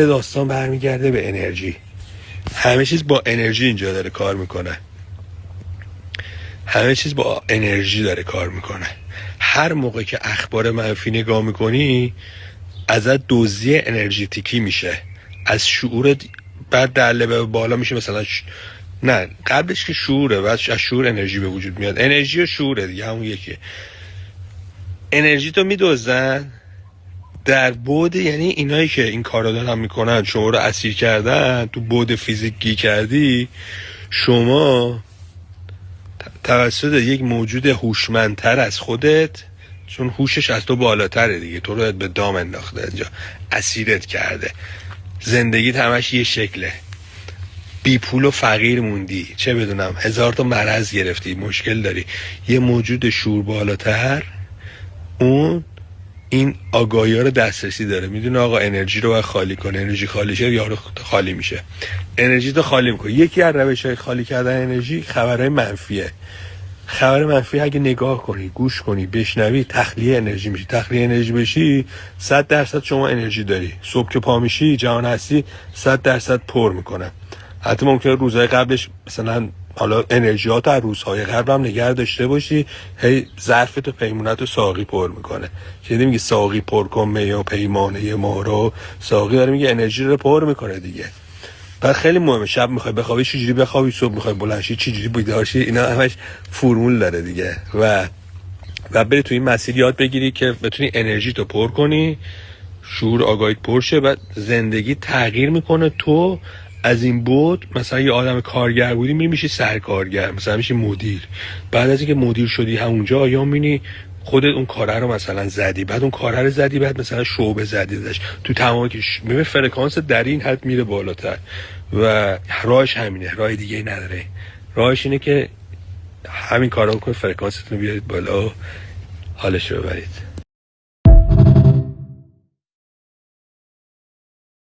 داستان برمیگرده به انرژی. همه چیز با انرژی اینجا داره کار میکنه. همه چیز با انرژی داره کار میکنه. هر موقع که اخبار منفی نگاه میکنی ازت دزدی انرژیتیکی میشه از شعورت. بعد در لول بالا میشه مثلا نه قبلش که شعوره، بعد از شعور انرژی به وجود میاد. انرژی و شعوره دیگه همون یکیه. انرژی تو میدزدن در بعد، یعنی اینایی که این کارا دارن میکنن شما رو اسیر کردن، تو بعد فیزیکی کردی، شما توسط یک موجود هوشمندتر از خودت، چون هوشش از تو بالاتره دیگه، تو رو به دام انداخته اینجا، اسیرت کرده. زندگیت همش یه شکله، بی پول و فقیر موندی، چه بدونم 1000 تا مرض گرفتی، مشکل داری. یه موجود شعور بالاتر اون این آگاهی ها رو دسترسی داره، میدونه آقا انرژی رو باید خالی کنه. انرژی خالی شه یارو خالی میشه. انرژی تو خالی میکنه. یکی از روش‌های خالی کردن انرژی خبرهای منفیه. خبر منفی اگه نگاه کنی، گوش کنی، بشنوی، تخلیه انرژی میشی. تخلیه انرژی بشی 100% شما انرژی داری. صبح که پا میشی جهان هستی 100% پر میکنه. حتی ممکنه روزهای قبلش مثلا حالا انرژیات از روزهای قبل هم نگه داشته باشی، هی ظرفت و پیمونت و ساقی پر میکنه. چیزی میگه ساقی پر کن می و پیمانه ما رو. ساقی داره میگه انرژی رو پر میکنه دیگه. بعد خیلی مهمه شب میخوای بخوابی چجوری بخوابی، صبح میخوای بلند شی چجوری بیدار شی. اینا همش فرمول داره دیگه. و بری تو این مسیر یاد بگیری که بتونی انرژی تو پر کنی، شعور آگاهیت پر شه، بعد زندگی تغییر میکنه. تو از این بود مثلا یه آدم کارگر بودی میشی سرکارگر، مثلا میشی مدیر. بعد از اینکه مدیر شدی همونجا یا میبینی خودت اون کاره رو مثلا زدی، بعد اون کاره رو زدی، بعد مثلا شعبه زدی داشت تو تمام که میبینی فرکانس در این حد میره بالاتر. و راهش همینه، راه دیگه نداره. راهش اینه که همین کارا رو کنید، فرکانستون رو بیارید بالا، حالش رو ببرید.